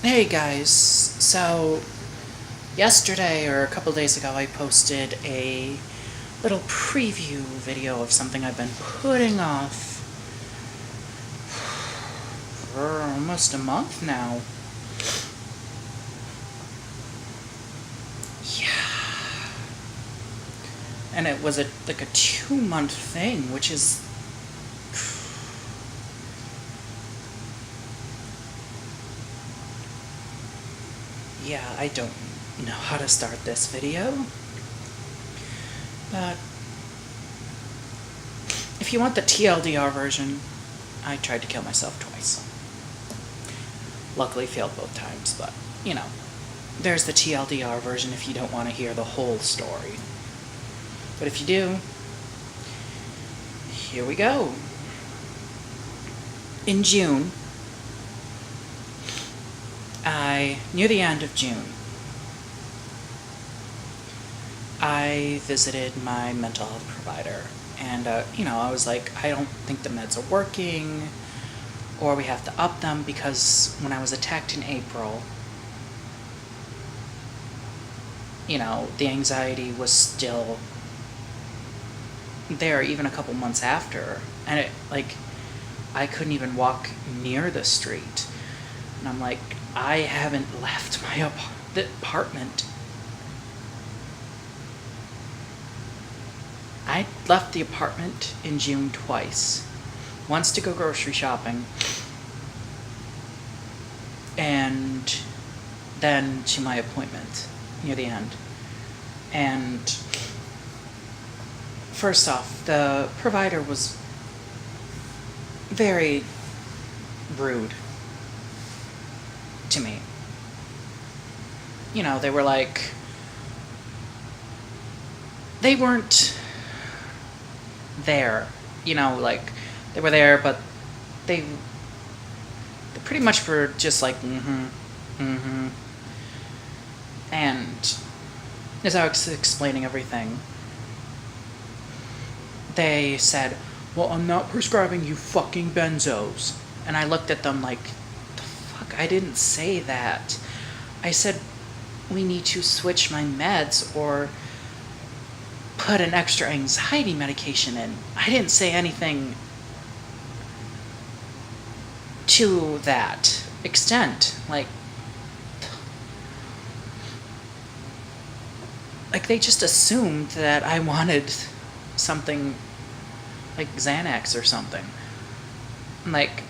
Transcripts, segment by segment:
Hey guys, so yesterday or a couple days ago I posted a little preview video of something I've been putting off for almost a month now. Yeah. And it was like a 2-month thing, which is yeah, I don't know how to start this video. But if you want the TLDR version, I tried to kill myself twice. Luckily failed both times, but, there's the TLDR version if you don't want to hear the whole story. But if you do, here we go. In June, near the end of June, I visited my mental health provider, and, I was like, I don't think the meds are working, or we have to up them, because when I was attacked in April, the anxiety was still there even a couple months after, and I couldn't even walk near the street, and I'm like, I haven't left my apartment. I left the apartment in June twice. Once to go grocery shopping, and then to my appointment near the end. And first off, the provider was very rude to me. They were like, they weren't there, they were there, but they pretty much were just like, and as I was explaining everything, they said, well, I'm not prescribing you fucking benzos. And I looked at them like, the fuck, I didn't say that. I said, we need to switch my meds or put an extra anxiety medication in. I didn't say anything to that extent. Like they just assumed that I wanted something like Xanax or something. I'm like,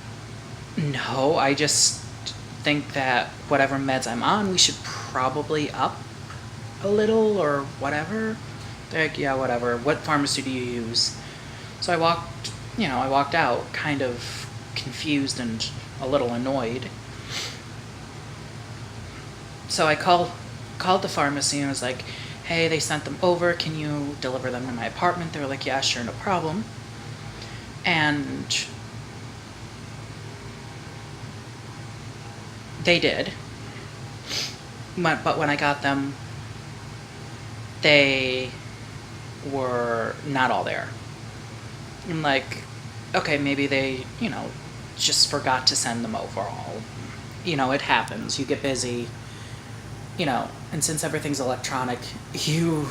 no, I just think that whatever meds I'm on, we should probably up a little or whatever. They're like, yeah, whatever. What pharmacy do you use? So I walked out kind of confused and a little annoyed. So I called the pharmacy and was like, hey, they sent them over. Can you deliver them to my apartment? They were like, yeah, sure, no problem. And they did. But when I got them, they were not all there. I'm like, okay, maybe they, just forgot to send them over all. It happens. You get busy, and since everything's electronic, you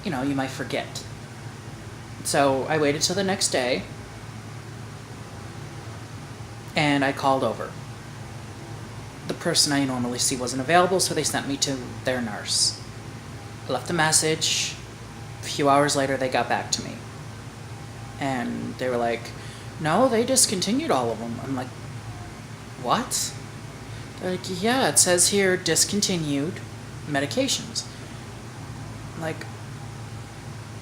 might forget. So I waited till the next day, and I called over. The person I normally see wasn't available, so they sent me to their nurse. I left a message. A few hours later, they got back to me. And they were like, no, they discontinued all of them. I'm like, what? They're like, yeah, it says here discontinued medications. I'm like,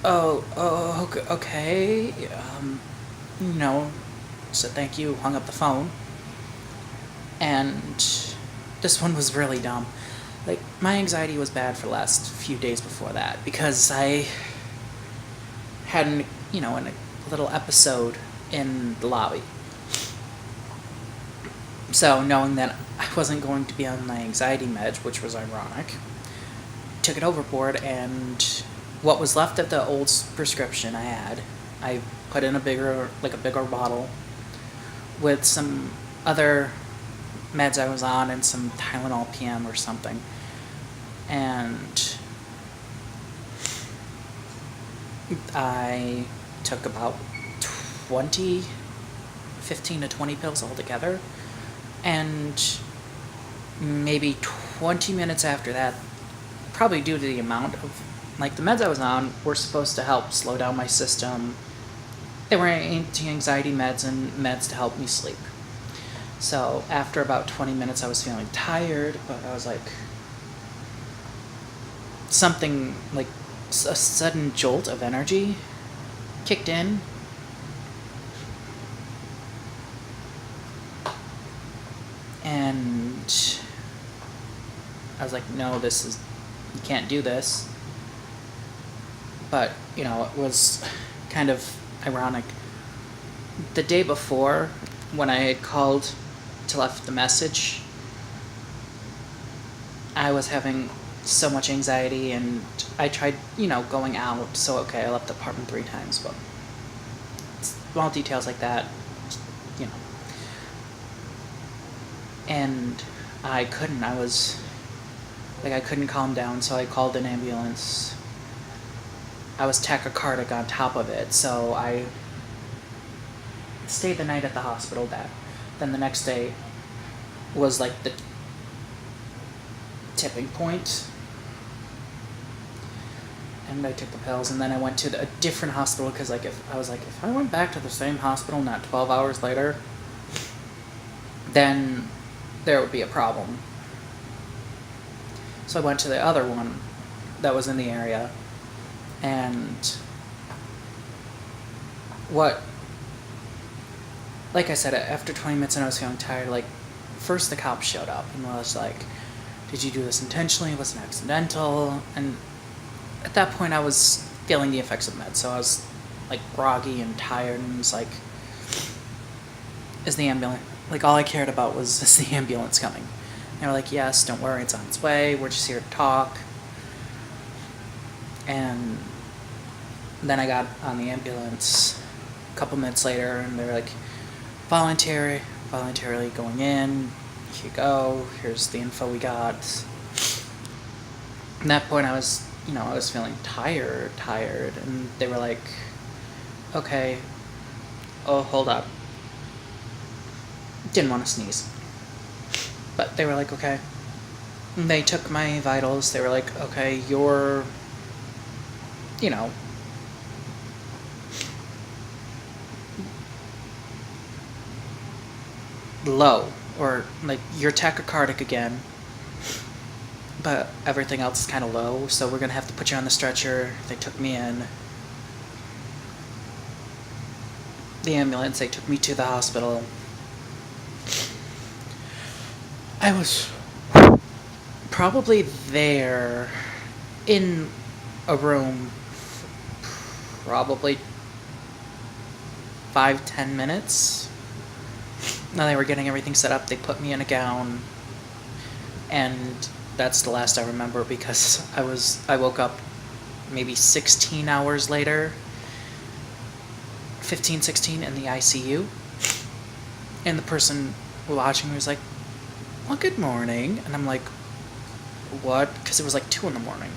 oh, okay. Said thank you, hung up the phone. And this one was really dumb. Like, my anxiety was bad for the last few days before that, because I had a little episode in the lobby. So, knowing that I wasn't going to be on my anxiety meds, which was ironic, took it overboard, and what was left of the old prescription I put in a bigger bottle with some other meds I was on and some Tylenol PM or something. And I took about 15 to 20 pills altogether. And maybe 20 minutes after that, probably due to the amount of, like, the meds I was on were supposed to help slow down my system. They were anti-anxiety meds and meds to help me sleep. So after about 20 minutes, I was feeling tired, but I was like, something like a sudden jolt of energy kicked in. And I was like, no, you can't do this. But, it was kind of ironic. The day before, when I had called to left the message, I was having so much anxiety, and I tried, going out. So, okay, I left the apartment 3 times, but small details like that, And I couldn't. I couldn't calm down, so I called an ambulance. I was tachycardic on top of it, so I stayed the night at the hospital. Then the next day was like the tipping point, and I took the pills, and then I went to a different hospital because if I went back to the same hospital not 12 hours later, then there would be a problem. So I went to the other one that was in the area, and like I said, after 20 minutes and I was feeling tired, first the cops showed up and was like, did you do this intentionally? Was it accidental? And at that point I was feeling the effects of meds, so I was groggy and tired, and was like, is the ambulance, all I cared about was, is the ambulance coming? And they were like, yes, don't worry, it's on its way, we're just here to talk. And then I got on the ambulance a couple minutes later, and they were like, voluntarily going in, here you go, here's the info we got. At that point I was, I was feeling tired, and they were like, okay, oh, hold up. Didn't want to sneeze. But they were like, okay. And they took my vitals. They were like, okay, you're, low. Or, you're tachycardic again. But everything else is kind of low, so we're going to have to put you on the stretcher. They took me in. The ambulance, they took me to the hospital. I was probably there in a room probably 5-10 minutes. Now they were getting everything set up. They put me in a gown, and that's the last I remember, because I woke up maybe 16 hours later, 15, 16 in the ICU, and the person watching me was like, well, good morning. And I'm like, what? Because it was 2 in the morning.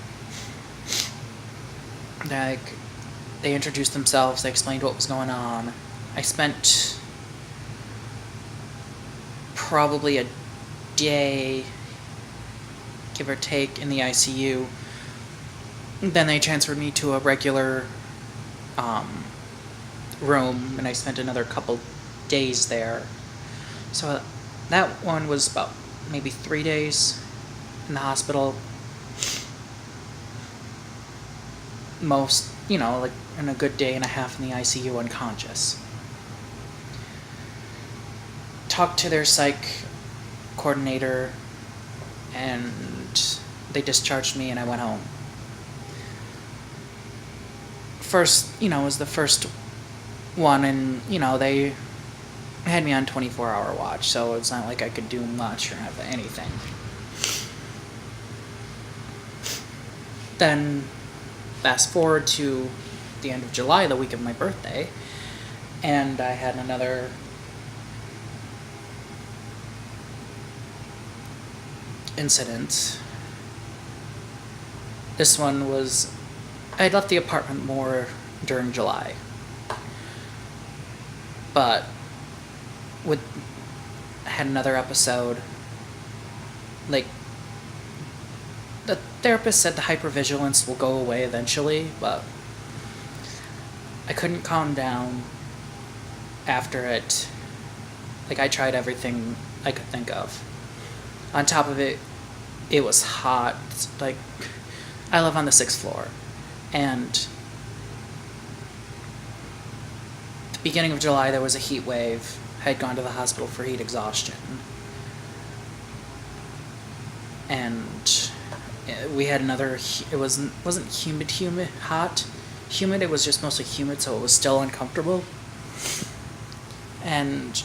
They introduced themselves, they explained what was going on. I spent probably a day, give or take, in the ICU. Then they transferred me to a regular room, and I spent another couple days there. So that one was about maybe 3 days in the hospital. Most, in a good day and a half in the ICU unconscious. Talked to their psych coordinator, and they discharged me, and I went home. First, was the first one, and, they had me on 24-hour watch, so it's not like I could do much or have anything. Then, fast forward to the end of July, the week of my birthday, and I had another incident. This one was, I had left the apartment more during July, but I had another episode. Like, the therapist said the hypervigilance will go away eventually, but I couldn't calm down after it. Like, I tried everything I could think of. On top of it, it was hot. Like, I live on the 6th floor, and the beginning of July there was a heat wave. I had gone to the hospital for heat exhaustion, and we had another. It wasn't hot, humid. It was just mostly humid, so it was still uncomfortable. And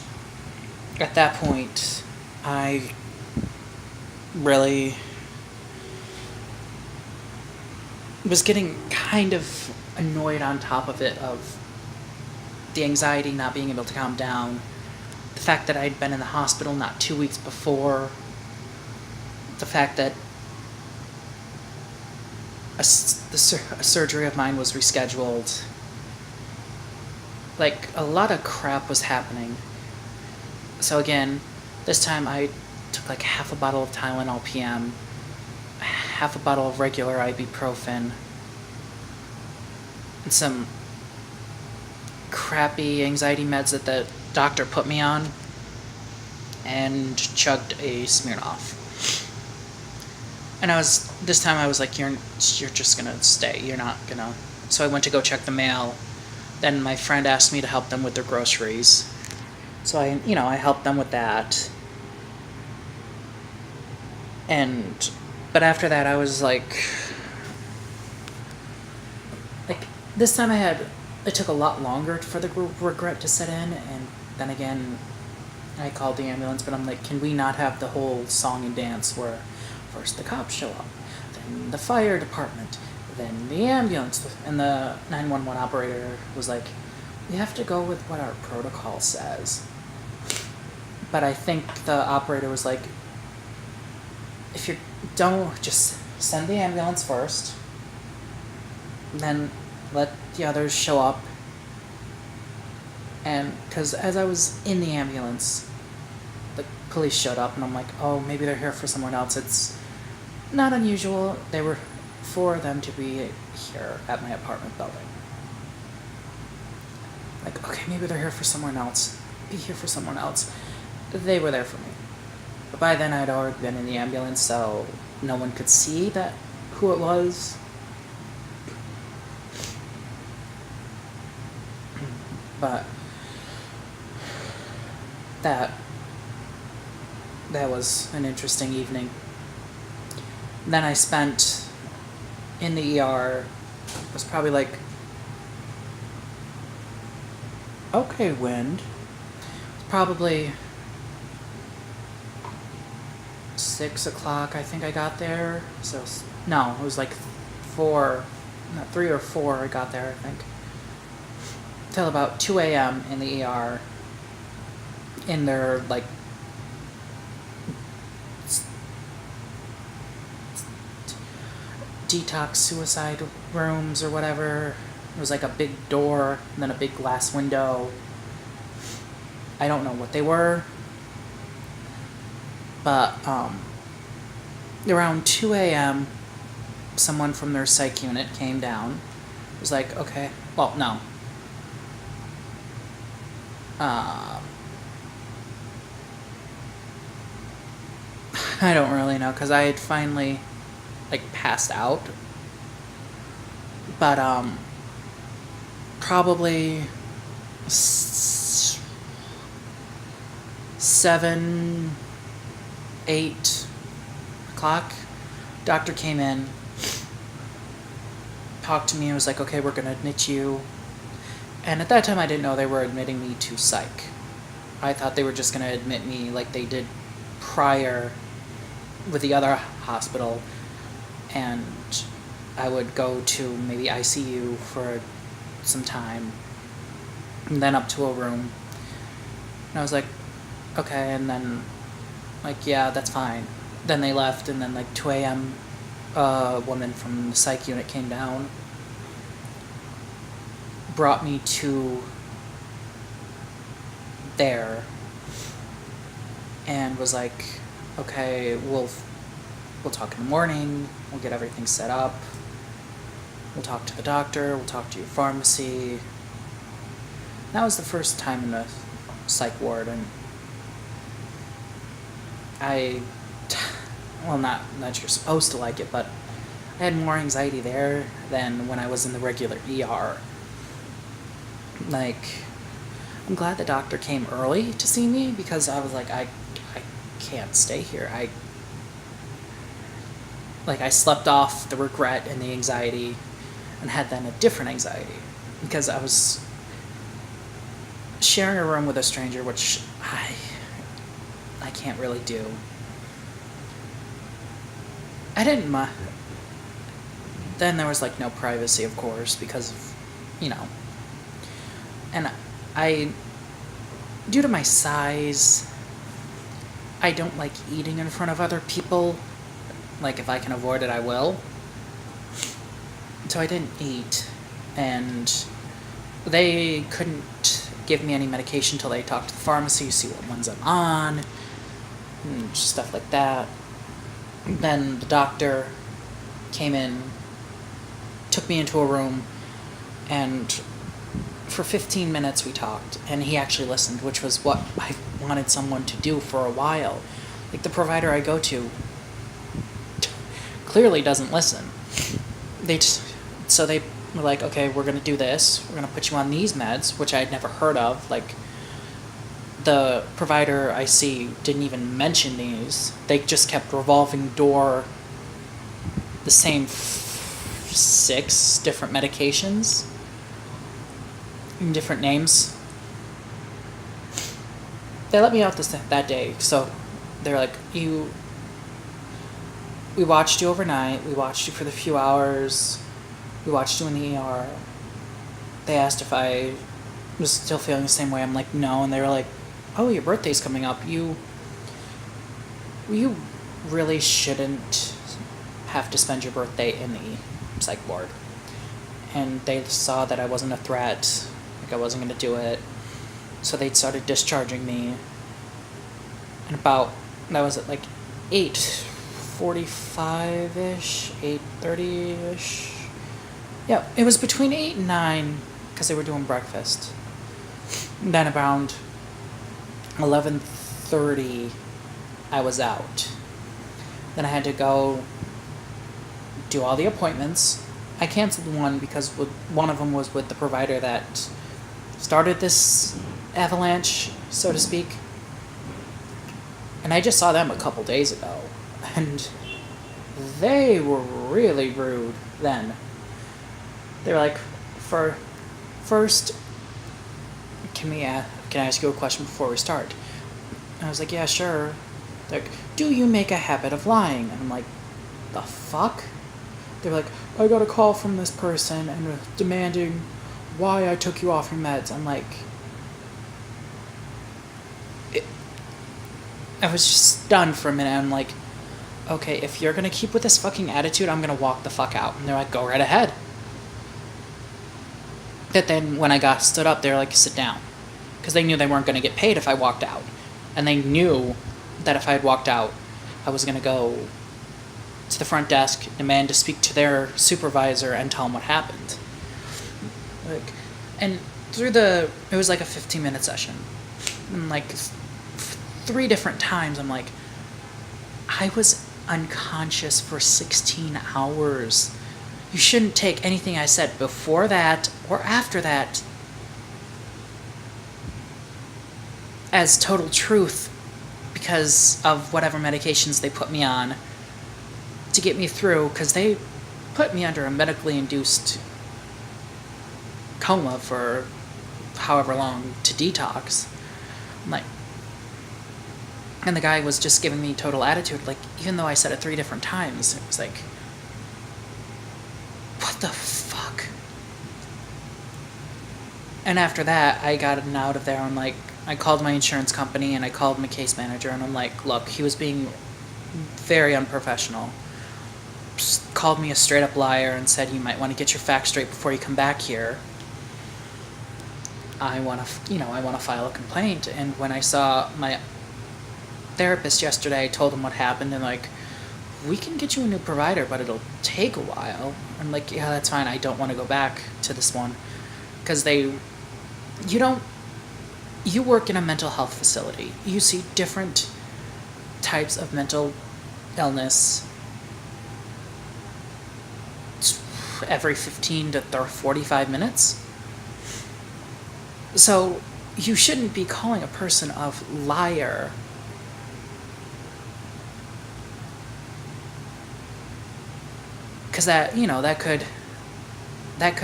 at that point, I really was getting kind of annoyed on top of it, of the anxiety, not being able to calm down, the fact that I'd been in the hospital not 2 weeks before, the fact that a surgery of mine was rescheduled. Like, a lot of crap was happening. So again, this time I took like half a bottle of Tylenol PM, half a bottle of regular ibuprofen, and some crappy anxiety meds that the doctor put me on, and chugged a Smirnoff. And this time I was like, you're just gonna stay, you're not gonna. So I went to go check the mail. Then my friend asked me to help them with their groceries. So I helped them with that. But after that I was like, this time it took a lot longer for the regret to set in, and then again, I called the ambulance, but I'm like, can we not have the whole song and dance where first the cops show up, then the fire department, then the ambulance, and the 911 operator was like, we have to go with what our protocol says. But I think the operator was like, if you don't, just send the ambulance first, then let the others show up. And because as I was in the ambulance, the police showed up, and I'm like, oh, maybe they're here for someone else. It's not unusual. They were for them to be here at my apartment building. Like, okay, maybe they're here for someone else. Be here for someone else. They were there for me. But by then I'd already been in the ambulance, so no one could see who it was. But that was an interesting evening. Then I spent in the ER. It was probably like, okay, wind. It was probably 6 o'clock, I think I got there. So, no, it was like 3 or 4 I got there, I think. Till about 2 a.m. in the ER, in their, like, detox suicide rooms or whatever. It was like a big door, and then a big glass window. I don't know what they were. But, around 2 a.m., someone from their psych unit came down. It was like, okay, well, no. I don't really know, because I had finally, passed out. But, probably 7, 8 o'clock, doctor came in, talked to me, and was like, okay, we're going to admit you. And at that time, I didn't know they were admitting me to psych. I thought they were just going to admit me like they did prior with the other hospital, and I would go to maybe ICU for some time, and then up to a room. And I was like, okay, and then, yeah, that's fine. then they left, and then like 2 a.m. A woman from the psych unit came down, brought me to there, and was like, okay, we'll talk in the morning, we'll get everything set up, we'll talk to the doctor, we'll talk to your pharmacy. That was the first time in the psych ward, and not that you're supposed to like it, but I had more anxiety there than when I was in the regular ER. Like, I'm glad the doctor came early to see me, because I was like, I can't stay here. I slept off the regret and the anxiety, and had then a different anxiety, because I was sharing a room with a stranger, which I can't really do. I didn't mind. Then there was like no privacy, of course, because of, and I, due to my size, I don't like eating in front of other people. Like, if I can avoid it, I will. So I didn't eat, and they couldn't give me any medication till they talked to the pharmacy, see what ones I'm on, and stuff like that. Then the doctor came in, took me into a room, and for 15 minutes we talked, and he actually listened, which was what I wanted someone to do for a while. Like, the provider I go to clearly doesn't listen. So they were like, okay, we're going to do this. We're going to put you on these meds, which I had never heard of. Like, the provider I see didn't even mention these. They just kept revolving door the same 6 different medications in different names. They let me out that day, so they're like, we watched you overnight, we watched you for the few hours, we watched you in the ER. They asked if I was still feeling the same way. I'm like, no, and they were like, oh, your birthday's coming up. You really shouldn't have to spend your birthday in the psych ward. And they saw that I wasn't a threat, like I wasn't going to do it. So they started discharging me. And that was at like 8:45-ish, 8:30-ish. Yeah, it was between 8 and 9, because they were doing breakfast. And then around 11:30, I was out. Then I had to go do all the appointments. I canceled one because one of them was with the provider that started this avalanche, so to speak. And I just saw them a couple days ago, and they were really rude then. They were like, first, can I ask you a question before we start? And I was like, yeah, sure. They're like, do you make a habit of lying? And I'm like, the fuck? They were like, I got a call from this person and demanding why I took you off your meds. I'm like, I was just stunned for a minute. I'm like, okay, if you're gonna keep with this fucking attitude, I'm gonna walk the fuck out. And they're like, go right ahead. But then when I stood up, they were like, sit down. Because they knew they weren't gonna get paid if I walked out. And they knew that if I had walked out, I was gonna go to the front desk, demand to speak to their supervisor, and tell them what happened. And it was like a 15-minute session. And like 3 different times, I'm like, I was unconscious for 16 hours. You shouldn't take anything I said before that or after that as total truth because of whatever medications they put me on to get me through, because they put me under a medically induced coma for however long to detox. I'm like, and the guy was just giving me total attitude, like, even though I said it 3 different times, it was like, what the fuck? And after that, I got out of there. I'm like, I called my insurance company and I called my case manager, and I'm like, look, he was being very unprofessional. Just called me a straight up liar and said you might want to get your facts straight before you come back here. I want to file a complaint. And when I saw my therapist yesterday, I told him what happened, and like, we can get you a new provider, but it'll take a while. I'm like, yeah, that's fine. I don't want to go back to this one because you work in a mental health facility. You see different types of mental illness every 15 to 45 minutes. So you shouldn't be calling a person a liar. Because that could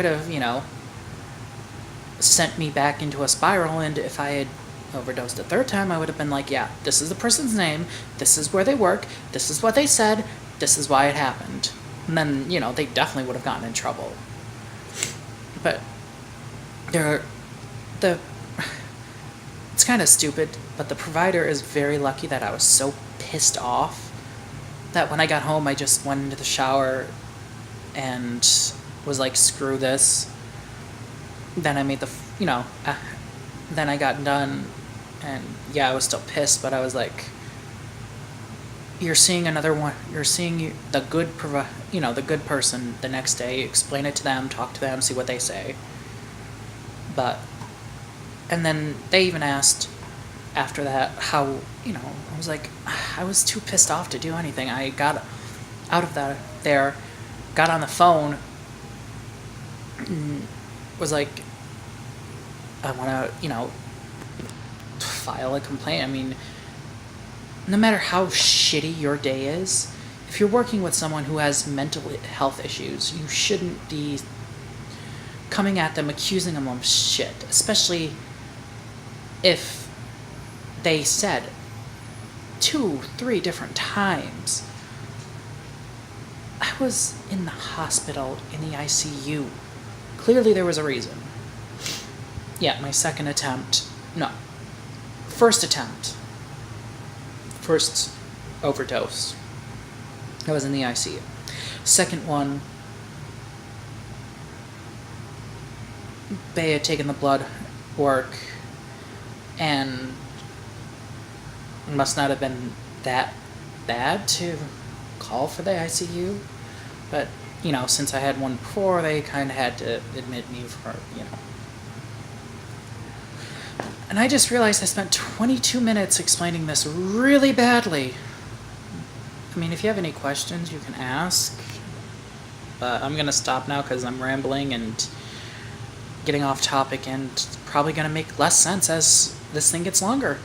have, sent me back into a spiral, and if I had overdosed a third time, I would have been like, yeah, this is the person's name, this is where they work, this is what they said, this is why it happened. And then, they definitely would have gotten in trouble. But it's kind of stupid, but the provider is very lucky that I was so pissed off that when I got home, I just went into the shower and was like, screw this. Then I made then I got done, and yeah, I was still pissed, but I was like, you're seeing another one, you're seeing the good person the next day, explain it to them, talk to them, see what they say. And then they even asked after that how, I was like, I was too pissed off to do anything. I got out of there, got on the phone, was like, I want to, file a complaint. I mean, no matter how shitty your day is, if you're working with someone who has mental health issues, you shouldn't be coming at them, accusing them of shit, especially if they said 2-3 different times, I was in the hospital, in the ICU. Clearly there was a reason. Yeah, my first overdose, I was in the ICU. Second one, they had taken the blood work, and it must not have been that bad to call for the ICU, but, since I had one before, they kind of had to admit me for, And I just realized I spent 22 minutes explaining this really badly. I mean, if you have any questions, you can ask. But I'm going to stop now because I'm rambling and getting off topic, and probably going to make less sense as this thing gets longer.